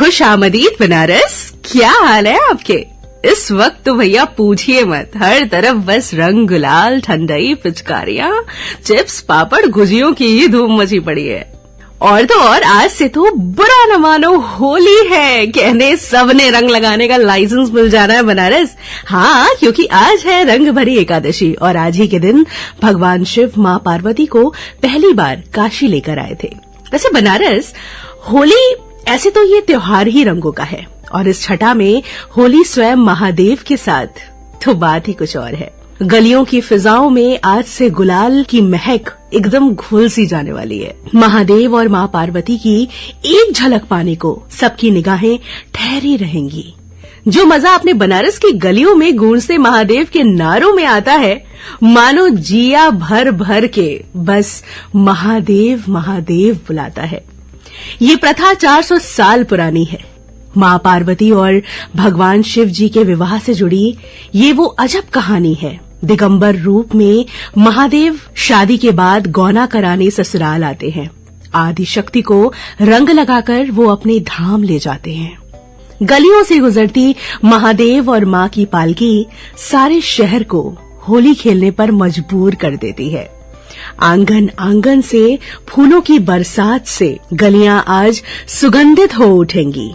खुश आमदीद बनारस। क्या हाल है आपके? इस वक्त तो भैया पूछिए मत, हर तरफ बस रंग गुलाल, ठंडई, पिचकारियां, चिप्स, पापड़, गुजियों की ही धूम मची पड़ी है। और तो और आज से तो बुरा न मानो होली है, कहने सबने रंग लगाने का लाइसेंस मिल जाना है बनारस। हाँ, क्योंकि आज है रंग भरी एकादशी और आज ही के दिन भगवान शिव मां पार्वती को पहली बार काशी लेकर आए थे। वैसे बनारस होली ऐसे तो ये त्योहार ही रंगों का है और इस छठा में होली स्वयं महादेव के साथ तो बात ही कुछ और है। गलियों की फिजाओं में आज से गुलाल की महक एकदम घुल सी जाने वाली है। महादेव और मां पार्वती की एक झलक पाने को सबकी निगाहें ठहरी रहेंगी। जो मजा अपने बनारस की गलियों में गूंजते महादेव के नारों में आता है, मानो जिया भर भर के बस महादेव महादेव बुलाता है। ये प्रथा 400 साल पुरानी है। मां पार्वती और भगवान शिव जी के विवाह से जुड़ी ये वो अजब कहानी है। दिगंबर रूप में महादेव शादी के बाद गौना कराने ससुराल आते हैं। आदि शक्ति को रंग लगाकर वो अपने धाम ले जाते हैं। गलियों से गुजरती महादेव और मां की पालकी सारे शहर को होली खेलने पर मजबूर कर देती है। आंगन आंगन से फूलों की बरसात से गलियां आज सुगंधित हो उठेंगी।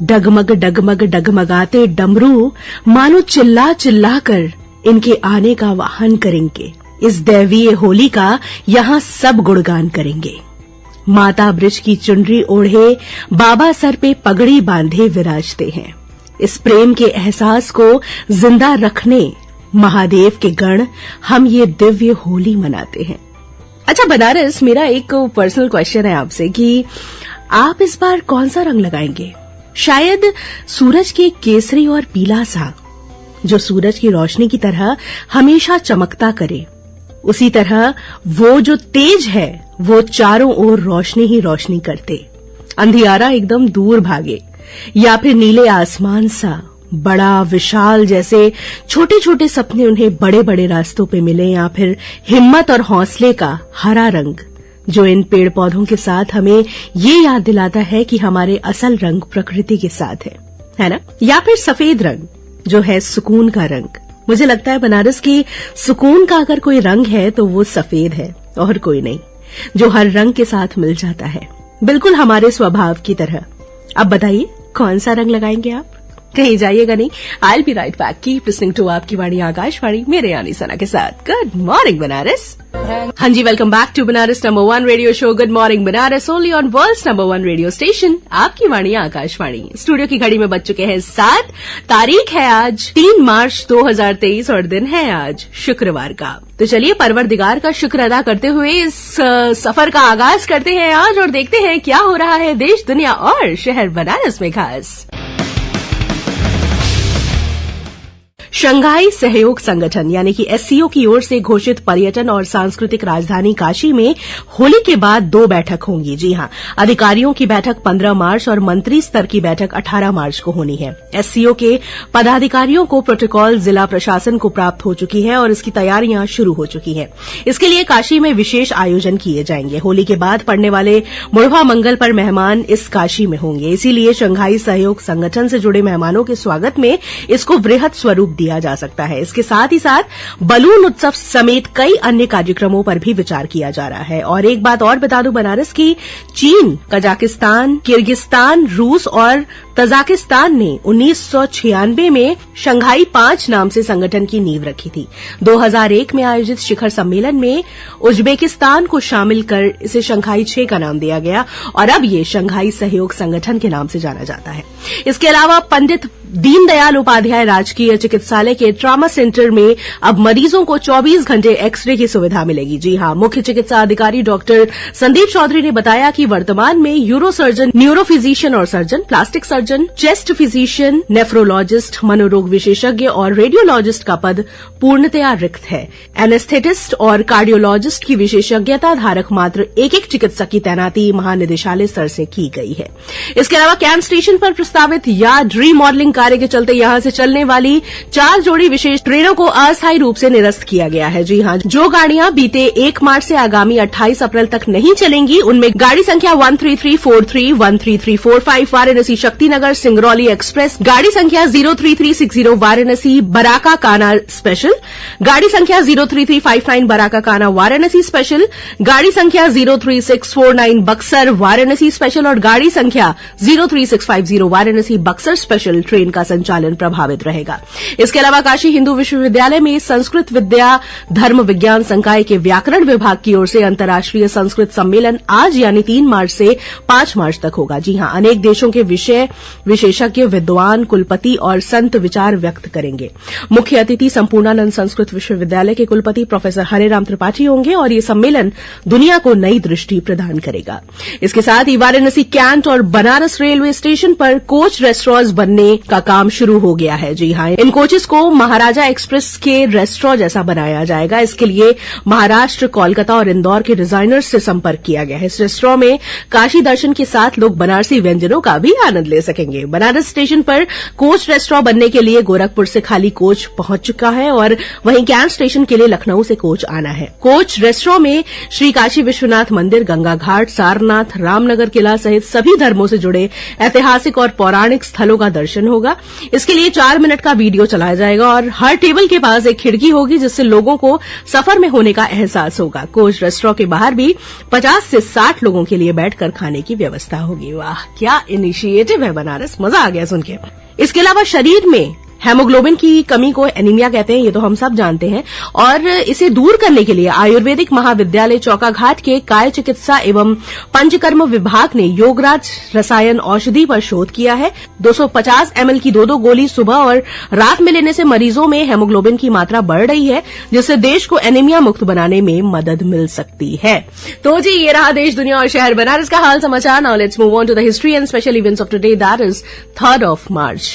डगमग डगमग डगमगाते डमरू मानो चिल्ला चिल्ला कर इनके आने का वाहन करेंगे। इस दैवीय होली का यहाँ सब गुणगान करेंगे। माता ब्रज की चुनरी ओढ़े बाबा सर पे पगड़ी बांधे विराजते हैं। इस प्रेम के एहसास को जिंदा रखने महादेव के गण हम ये दिव्य होली मनाते हैं। अच्छा बनारस, मेरा एक पर्सनल क्वेश्चन है आपसे कि आप इस बार कौन सा रंग लगाएंगे? शायद सूरज के केसरी और पीला सा, जो सूरज की रोशनी की तरह हमेशा चमकता करे। उसी तरह वो जो तेज है वो चारों ओर रोशनी ही रोशनी करते, अंधियारा एकदम दूर भागे। या फिर नीले आसमान सा बड़ा विशाल, जैसे छोटे छोटे सपने उन्हें बड़े बड़े रास्तों पे मिले। या फिर हिम्मत और हौसले का हरा रंग, जो इन पेड़ पौधों के साथ हमें ये याद दिलाता है कि हमारे असल रंग प्रकृति के साथ है ना? या फिर सफेद रंग, जो है सुकून का रंग। मुझे लगता है बनारस की सुकून का अगर कोई रंग है तो वो सफेद है और कोई नहीं, जो हर रंग के साथ मिल जाता है, बिल्कुल हमारे स्वभाव की तरह। अब बताइए कौन सा रंग लगाएंगे आप? कहीं जाइएगा नहीं। I be right back, keep listening to आपकी वाणी आकाशवाणी, मेरे यानी सना के साथ। Good morning Banaras. हाँ जी, welcome back to Banaras number 1 radio show good morning Banaras, only on world's number 1 radio station, आपकी वाणी आकाशवाणी। स्टूडियो की घड़ी में बज चुके हैं 7। तारीख है आज 3 मार्च 2023 और दिन है आज शुक्रवार का। तो चलिए परवरदिगार का शुक्र अदा करते हुए इस सफर का आगाज करते हैं आज और देखते हैं क्या हो रहा है देश, दुनिया और शहर बनारस में खास। शंघाई सहयोग संगठन यानी कि एससीओ की ओर से घोषित पर्यटन और सांस्कृतिक राजधानी काशी में होली के बाद 2 बैठक होंगी। जी हां, अधिकारियों की बैठक 15 मार्च और मंत्री स्तर की बैठक 18 मार्च को होनी है। एससीओ के पदाधिकारियों को प्रोटोकॉल जिला प्रशासन को प्राप्त हो चुकी है और इसकी तैयारियां शुरू हो चुकी हैं। इसके लिए काशी में विशेष आयोजन किए जाएंगे। होली के बाद पड़ने वाले मुड़वा मंगल पर मेहमान इस काशी में होंगे, इसीलिए शंघाई सहयोग संगठन से जुड़े मेहमानों के स्वागत में इसको वृहद स्वरूप दिया जा सकता है। इसके साथ ही साथ बलून उत्सव समेत कई अन्य कार्यक्रमों पर भी विचार किया जा रहा है। और एक बात और बता दूं बनारस की, चीन, कजाकिस्तान, किर्गिस्तान, रूस और तजाकिस्तान ने 1996 में शंघाई 5 नाम से संगठन की नींव रखी थी। 2001 में आयोजित शिखर सम्मेलन में उज्बेकिस्तान को शामिल कर इसे शंघाई 6 का नाम दिया गया और अब ये शंघाई सहयोग संगठन के नाम से जाना जाता है। इसके अलावा पंडित दीनदयाल उपाध्याय राजकीय चिकित्सालय के ट्रॉमा सेंटर में अब मरीजों को 24 घंटे एक्सरे की सुविधा मिलेगी। जी हां, मुख्य चिकित्सा अधिकारी डॉक्टर संदीप चौधरी ने बताया कि वर्तमान में यूरो सर्जन, न्यूरो फिजिशियन और surgeon, plastic surgeon, chest physician, nephrologist, मनोरोग विशेषज्ञ और रेडियोलॉजिस्ट का पद पूर्णतया रिक्त है। एनेस्थेटिस्ट और कार्डियोलॉजिस्ट की विशेषज्ञता धारक मात्र एक चिकित्सक की तैनाती महानिदेशालय स्तर से की गई है। इसके अलावा कैंप स्टेशन पर प्रस्तावित यार्ड रीमॉडलिंग कार्य के चलते यहां से चलने वाली 4 जोड़ी विशेष ट्रेनों को अस्थायी रूप से निरस्त किया गया है। जी हां, जो गाड़ियां बीते 1 मार्च से आगामी 28 अप्रैल तक नहीं चलेंगी, उनमें गाड़ी संख्या 13343, 13345 वाराणसी शक्ति कुशीनगर सिंगरौली एक्सप्रेस, गाड़ी संख्या 03360 वाराणसी बराका काना स्पेशल, गाड़ी संख्या 03359 बराका काना वाराणसी स्पेशल, गाड़ी संख्या 03649 बक्सर वाराणसी स्पेशल और गाड़ी संख्या 03650 वाराणसी बक्सर स्पेशल ट्रेन का संचालन प्रभावित रहेगा। इसके अलावा काशी हिंदू विश्वविद्यालय में संस्कृत विद्या धर्म विज्ञान संकाय के व्याकरण विभाग की ओर से अंतर्राष्ट्रीय संस्कृत सम्मेलन आज यानी 3 मार्च से 5 मार्च तक होगा। जी हां, अनेक देशों के विषय विशेषज्ञ, विद्वान, कुलपति और संत विचार व्यक्त करेंगे। मुख्य अतिथि संपूर्णानंद संस्कृत विश्वविद्यालय के कुलपति प्रोफेसर हरेराम त्रिपाठी होंगे और ये सम्मेलन दुनिया को नई दृष्टि प्रदान करेगा। इसके साथ ही वाराणसी कैंट और बनारस रेलवे स्टेशन पर कोच रेस्टोरेंट्स बनने का काम शुरू हो गया है। जी हां, इन कोचेस को महाराजा एक्सप्रेस के रेस्टोरेंट जैसा बनाया जाएगा। इसके लिए महाराष्ट्र, कोलकाता और इंदौर के डिजाइनर्स से संपर्क किया गया है। इस रेस्टोरेंट में काशी दर्शन के साथ लोग बनारसी व्यंजनों का भी आनंद ले सकेंगे। बनारस स्टेशन पर कोच रेस्टोरेंट बनने के लिए गोरखपुर से खाली कोच पहुंच चुका है और वहीं कैंट स्टेशन के लिए लखनऊ से कोच आना है। कोच रेस्टोरेंट में श्री काशी विश्वनाथ मंदिर, गंगा घाट, सारनाथ, रामनगर किला सहित सभी धर्मों से जुड़े ऐतिहासिक और पौराणिक स्थलों का दर्शन होगा। इसके लिए 4 मिनट का वीडियो चलाया जाएगा और हर टेबल के पास एक खिड़की होगी जिससे लोगों को सफर में होने का एहसास होगा। कोच रेस्टोरेंट के बाहर भी 50 से 60 लोगों के लिए बैठकर खाने की व्यवस्था होगी। वाह, क्या इनिशिएटिव है बनारस, मजा आ गया सुन के। इसके अलावा शरीर में हेमोग्लोबिन की कमी को एनीमिया कहते हैं, ये तो हम सब जानते हैं, और इसे दूर करने के लिए आयुर्वेदिक महाविद्यालय चौकाघाट के काय चिकित्सा एवं पंचकर्म विभाग ने योगराज रसायन औषधि पर शोध किया है। 250 ml की 2 गोली सुबह और रात में लेने से मरीजों में हेमोग्लोबिन की मात्रा बढ़ रही है, जिससे देश को एनीमिया मुक्त बनाने में मदद मिल सकती है। तो जी, ये रहा देश, दुनिया और शहर बनारस का हाल समाचार। Now let's move on to the history and special events of today, that is 3rd of March।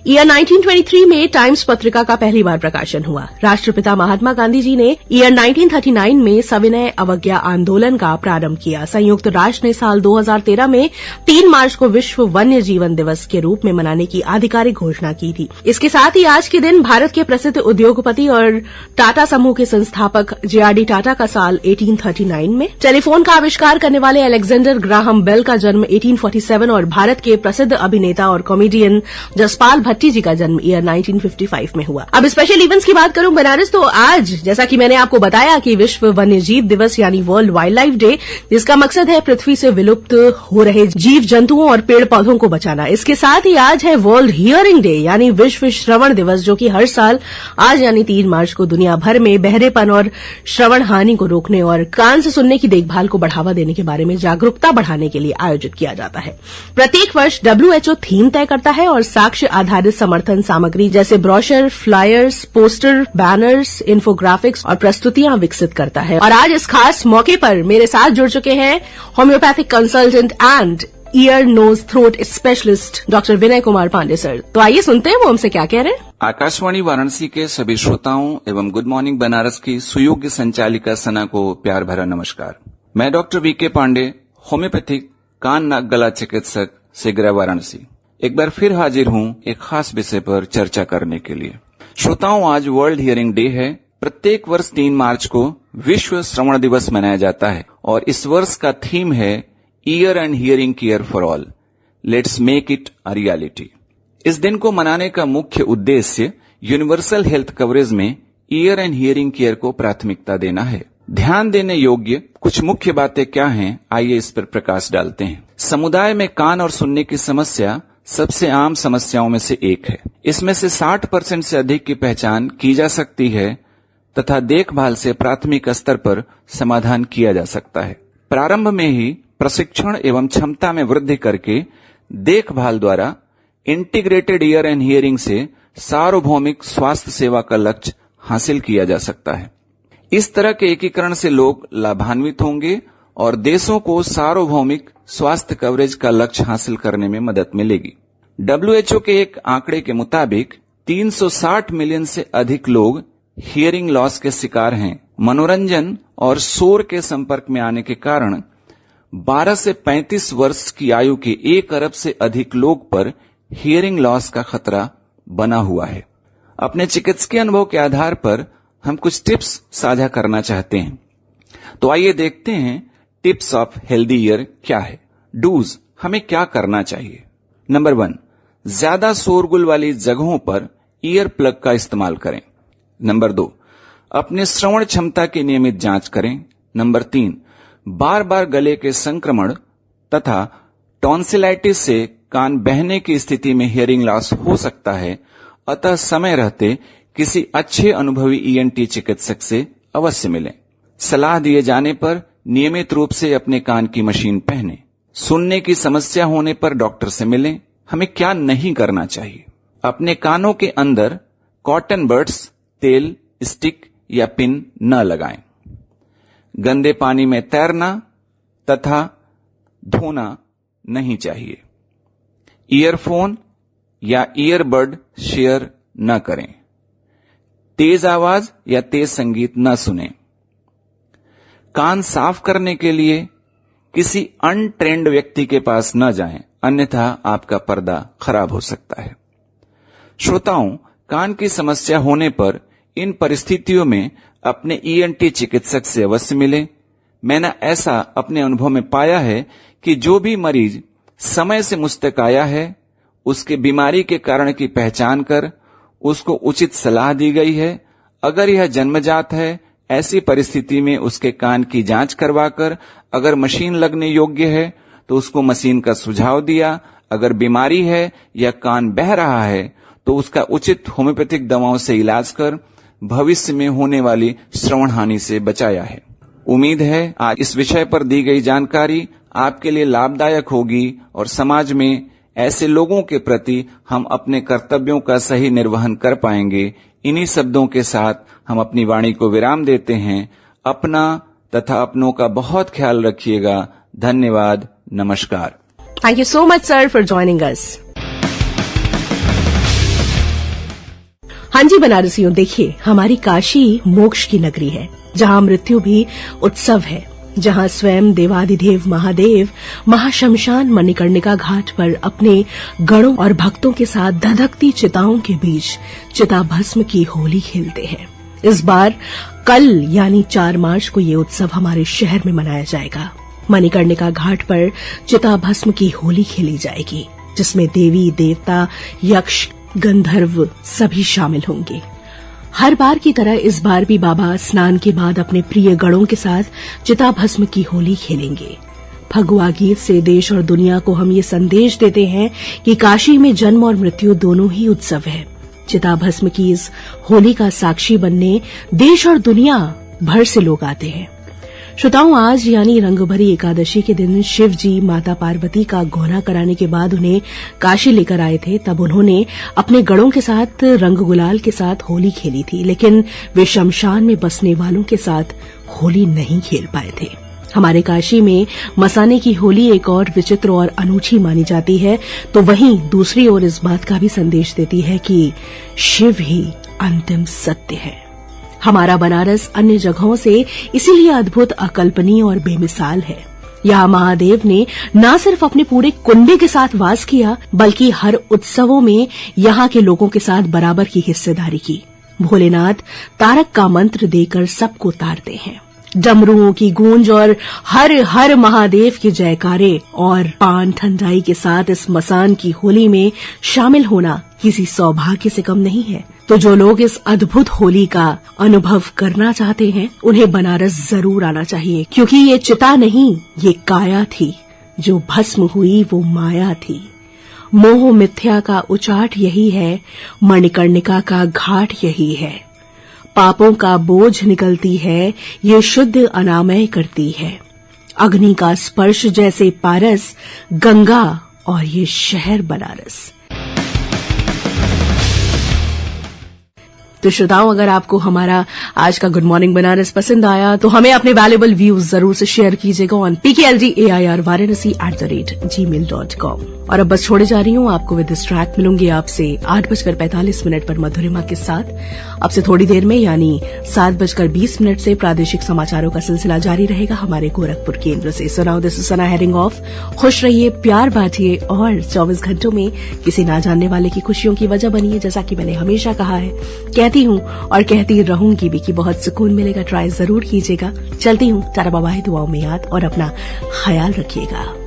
Year 1923 में टाइम्स पत्रिका का पहली बार प्रकाशन हुआ। राष्ट्रपिता महात्मा गांधी जी ने ईयर 1939 में सविनय अवज्ञा आंदोलन का प्रारंभ किया। संयुक्त राष्ट्र ने साल 2013 में 3 मार्च को विश्व वन्य जीवन दिवस के रूप में मनाने की आधिकारिक घोषणा की थी। इसके साथ ही आज के दिन भारत के प्रसिद्ध उद्योगपति और टाटा समूह के संस्थापक JRD टाटा का साल 1839 में, टेलीफोन का आविष्कार करने वाले अलेक्जेंडर ग्राहम बेल का जन्म 1847 और भारत के प्रसिद्ध अभिनेता और कॉमेडियन जसपाल भट्टी जी का जन्म ईयर 1955 में हुआ। अब स्पेशल इवेंट्स की बात करूं बनारस, तो आज जैसा कि मैंने आपको बताया कि विश्व वन्य जीव दिवस यानी वर्ल्ड वाइल्ड लाइफ डे, जिसका मकसद है पृथ्वी से विलुप्त हो रहे जीव जंतुओं और पेड़ पौधों को बचाना। इसके साथ ही आज है वर्ल्ड हियरिंग डे यानी विश्व श्रवण दिवस, जो कि हर साल आज यानी 3 मार्च को दुनिया भर में बहरेपन और श्रवण हानि को रोकने और कान से सुनने की देखभाल को बढ़ावा देने के बारे में जागरूकता बढ़ाने के लिए आयोजित किया जाता है। प्रत्येक वर्ष WHO थीम तय करता है और साक्ष्य आधारित समर्थन सामग्री जैसे brochure, flyers, poster, banners, infographics और प्रस्तुतियां विकसित करता है। और आज इस खास मौके पर मेरे साथ जुड़ चुके हैं homeopathic consultant and ear nose throat specialist doctor Vinay Kumar Pandey sir. तो आइए सुनते हैं वो हमसे क्या कह रहे हैं। आकाशवाणी वाराणसी के सभी श्रोताओं एवं गुड मॉर्निंग बनारस की सुयोग्य संचालिका सना को प्यार भरा नमस्कार। मैं डॉक्टर VK पांडे, होम्योपैथिक कान नाक गला चिकित्सक, सिगरा, वाराणसी, एक बार फिर हाजिर हूं एक खास विषय पर चर्चा करने के लिए। श्रोताओं, आज वर्ल्ड हियरिंग डे है। प्रत्येक वर्ष 3 मार्च को विश्व श्रवण दिवस मनाया जाता है और इस वर्ष का थीम है year and hearing care for all, let's make it a reality. इस दिन को मनाने का मुख्य उद्देश्य यूनिवर्सल हेल्थ कवरेज में ईयर एंड हियरिंग केयर को प्राथमिकता देना है। ध्यान देने योग्य कुछ मुख्य बातें क्या हैं, आइए इस पर प्रकाश डालते हैं। समुदाय में कान और सुनने की समस्या सबसे आम समस्याओं में से एक है। इसमें से 60% से अधिक की पहचान की जा सकती है तथा देखभाल से प्राथमिक स्तर पर समाधान किया जा सकता है। प्रारंभ में ही प्रशिक्षण एवं क्षमता में वृद्धि करके देखभाल द्वारा इंटीग्रेटेड ईयर एंड हियरिंग से सार्वभौमिक स्वास्थ्य सेवा का लक्ष्य हासिल किया जा सकता है। इस तरह के एकीकरण से लोग लाभान्वित होंगे और देशों को सार्वभौमिक स्वास्थ्य कवरेज का लक्ष्य हासिल करने में मदद मिलेगी। WHO के एक आंकड़े के मुताबिक 360 मिलियन से अधिक लोग हियरिंग लॉस के शिकार हैं। मनोरंजन और शोर के संपर्क में आने के कारण 12 से 35 वर्ष की आयु के 1 अरब से अधिक लोग पर हियरिंग लॉस का खतरा बना हुआ है। अपने चिकित्सकीय अनुभव के आधार पर हम कुछ टिप्स साझा करना चाहते हैं। तो आइए देखते हैं टिप्स ऑफ हेल्दी ईयर क्या है? डूज, हमें क्या करना चाहिए? नंबर 1, ज्यादा शोरगुल वाली जगहों पर ईयर प्लग का इस्तेमाल करें। नंबर 2, अपने श्रवण क्षमता की नियमित जांच करें। नंबर 3, बार बार गले के संक्रमण तथा टॉन्सिलाइटिस से कान बहने की स्थिति में हियरिंग लॉस हो सकता है, अतः समय रहते किसी अच्छे अनुभवी ईएनटी चिकित्सक से अवश्य मिलें। सलाह दिए जाने पर नियमित रूप से अपने कान की मशीन पहनें। सुनने की समस्या होने पर डॉक्टर से मिलें। हमें क्या नहीं करना चाहिए? अपने कानों के अंदर कॉटन बड्स, तेल, स्टिक या पिन न लगाएं। गंदे पानी में तैरना तथा धोना नहीं चाहिए। ईयरफोन या ईयरबड शेयर न करें। तेज आवाज या तेज संगीत न सुनें। कान साफ करने के लिए किसी अनट्रेंड व्यक्ति के पास न जाएं, अन्यथा आपका पर्दा खराब हो सकता है। श्रोताओं, कान की समस्या होने पर इन परिस्थितियों में अपने ईएनटी चिकित्सक से अवश्य मिलें। मैंने ऐसा अपने अनुभव में पाया है कि जो भी मरीज समय से मुझ तक आया है, उसके बीमारी के कारण की पहचान कर उसको उचित सलाह दी गई है। अगर यह जन्मजात है, ऐसी परिस्थिति में उसके कान की जांच करवाकर अगर मशीन लगने योग्य है तो उसको मशीन का सुझाव दिया। अगर बीमारी है या कान बह रहा है तो उसका उचित होम्योपैथिक दवाओं से इलाज कर भविष्य में होने वाली श्रवण हानि से बचाया है। उम्मीद है आज इस विषय पर दी गई जानकारी आपके लिए लाभदायक होगी और समाज में ऐसे लोगों के प्रति हम अपने कर्तव्यों का सही निर्वहन कर पाएंगे। इन्हीं शब्दों के साथ हम अपनी वाणी को विराम देते हैं। अपना तथा अपनों का बहुत ख्याल रखिएगा। धन्यवाद। नमस्कार। Thank you so much, sir, for joining us. हाँ जी बनारसियों, देखिए, हमारी काशी मोक्ष की नगरी है, जहाँ मृत्यु भी उत्सव है, जहाँ स्वयं देवाधिदेव महादेव महाशमशान मणिकर्णिका घाट पर अपने गणों और भक्तों के साथ धधकती चिताओं के बीच चिता भस्म की होली खेलते हैं। इस बार कल यानी 4 मार्च को ये उत्सव हमारे शहर में मनाया जाएगा। मणिकर्णिका घाट पर चिता भस्म की होली खेली जाएगी, जिसमें देवी देवता, यक्ष, गंधर्व सभी शामिल होंगे। हर बार की तरह इस बार भी बाबा स्नान के बाद अपने प्रिय गणों के साथ चिता भस्म की होली खेलेंगे। फगुआ गीत से देश और दुनिया को हम ये संदेश देते हैं कि काशी में जन्म और मृत्यु दोनों ही उत्सव है। चिता भस्म की इस होली का साक्षी बनने देश और दुनिया भर से लोग आते हैं। श्रोताओं, आज यानी रंगभरी एकादशी के दिन शिव जी माता पार्वती का गोहना कराने के बाद उन्हें काशी लेकर आए थे। तब उन्होंने अपने गणों के साथ रंग गुलाल के साथ होली खेली थी, लेकिन वे शमशान में बसने वालों के साथ होली नहीं खेल पाए थे। हमारे काशी में मसाने की होली एक और विचित्र और अनूठी मानी जाती है, तो वहीं दूसरी ओर इस बात का भी संदेश देती है कि शिव ही अंतिम सत्य है। हमारा बनारस अन्य जगहों से इसीलिए अद्भुत, अकल्पनीय और बेमिसाल है। यहाँ महादेव ने न सिर्फ अपने पूरे कुंडे के साथ वास किया, बल्कि हर उत्सवों में यहाँ के लोगों के साथ बराबर की हिस्सेदारी की। भोलेनाथ तारक का मंत्र देकर सबको तारते हैं। डमरुओं की गूंज और हर हर महादेव के जयकारे और पान ठंडाई के साथ इस मसान की होली में शामिल होना किसी सौभाग्य से कम नहीं है। तो जो लोग इस अद्भुत होली का अनुभव करना चाहते हैं, उन्हें बनारस जरूर आना चाहिए, क्योंकि ये चिता नहीं, ये काया थी। जो भस्म हुई वो माया थी। मोह मिथ्या का उचाट यही है, मणिकर्णिका का घाट यही है। पापों का बोझ निकलती है, ये शुद्ध अनामय करती है। अग्नि का स्पर्श जैसे पारस, गंगा और ये शहर बनारस। तो श्रोताओं, अगर आपको हमारा आज का गुड मॉर्निंग बनारस पसंद आया तो हमें अपने वैल्यूएबल व्यूज जरूर से शेयर कीजिएगा ऑन pklgair@varanasi@gmail.com। और अब बस छोड़े जा रही हूँ, आपको विद दिस ट्रैक मिलूंगी आपसे 8:45 पर मधुरिमा के साथ। अब से थोड़ी देर में यानी 7:20 से प्रादेशिक समाचारों का सिलसिला जारी रहेगा हमारे गोरखपुर केंद्र से। So now this is Sana heading of. खुश रहिए, प्यार बांटिए और 24 घंटों में किसी ना जानने वाले की खुशियों की वजह बनिए। जैसा कि मैंने हमेशा कहा है, कहते कहती हूँ और कहती रहूंगी भी कि बहुत सुकून मिलेगा, ट्राई जरूर कीजिएगा। चलती हूँ, टाटा बाय बाय, दुआओं में याद और अपना ख्याल रखिएगा।